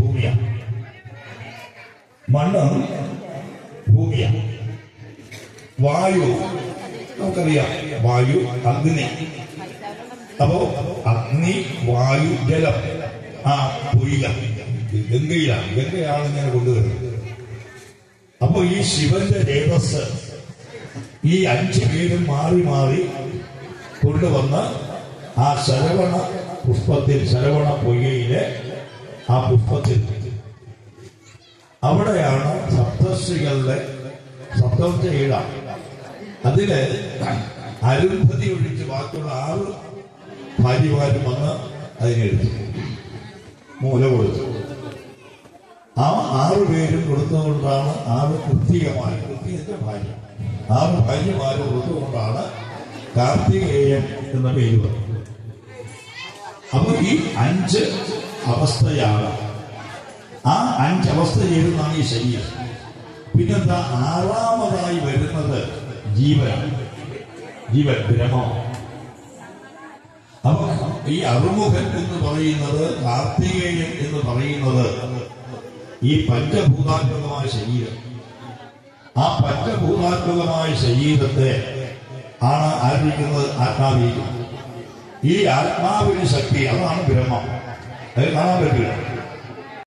ഭൂമിയാണ്, മണ്ണ് ഭൂമിയാണ്. വായു നമുക്കറിയാം, വായു അഗ്നി. അപ്പോ അഗ്നി, വായു, ജലം. ആ പൊയ്ക ഗംഗയാണ് ഇങ്ങനെ കൊണ്ടുവരുന്നത്. അപ്പൊ ഈ ശിവന്റെ രേതസ് ഈ 5 പേരും മാറി മാറി കൊണ്ടുവന്ന് ആ ശരവണ പുഷ്പത്തിൽ, ശരവണ പൊയ്കയിലെ ആ പുഷ്പത്തിൽ, അവിടെയാണ് സപ്തർഷികളുടെ സപ്തമത്തെ ഈടാണ്. അതില് അരുന്ധതി ഒഴിച്ച് ബാക്കിയുള്ള 6 ഭാര്യമാരും വന്ന് അതിനെടുത്തു, മൂല കൊടുത്തു. ആ 6 പേരും കൊടുത്തുകൊണ്ടാണ് 6 കൃത്യമായ ഭാര്യ, 6 ഭാര്യമാര് കൊടുത്തുകൊണ്ടാണ് കാർത്തികേയൻ എന്ന പേര് വന്നത്. അപ്പൊ ഈ 5 അവസ്ഥയാണ്. ആ 5 അവസ്ഥ ചേരുന്നതാണ് ഈ ശരീരം. പിന്നെന്താ, 6ാമതായി വരുന്നത് ജീവനാണ്, ജീവൻ, ബ്രഹ്മം. അപ്പൊ ഈ അറുമുഖൻ എന്ന് പറയുന്നത്, കാർത്തികേയൻ എന്ന് പറയുന്നത് ഈ പഞ്ചഭൂതാത്മകമായ ശരീരം. ആ പഞ്ചഭൂതാത്മകമായ ശരീരത്തെ ആണ് ആരംഭിക്കുന്നത്, ആത്മാവിരിക്കുന്നത്. ഈ ആത്മാവിന് ശക്തി, അതാണ് ബ്രഹ്മം. അത് കാണാൻ പറ്റില്ല.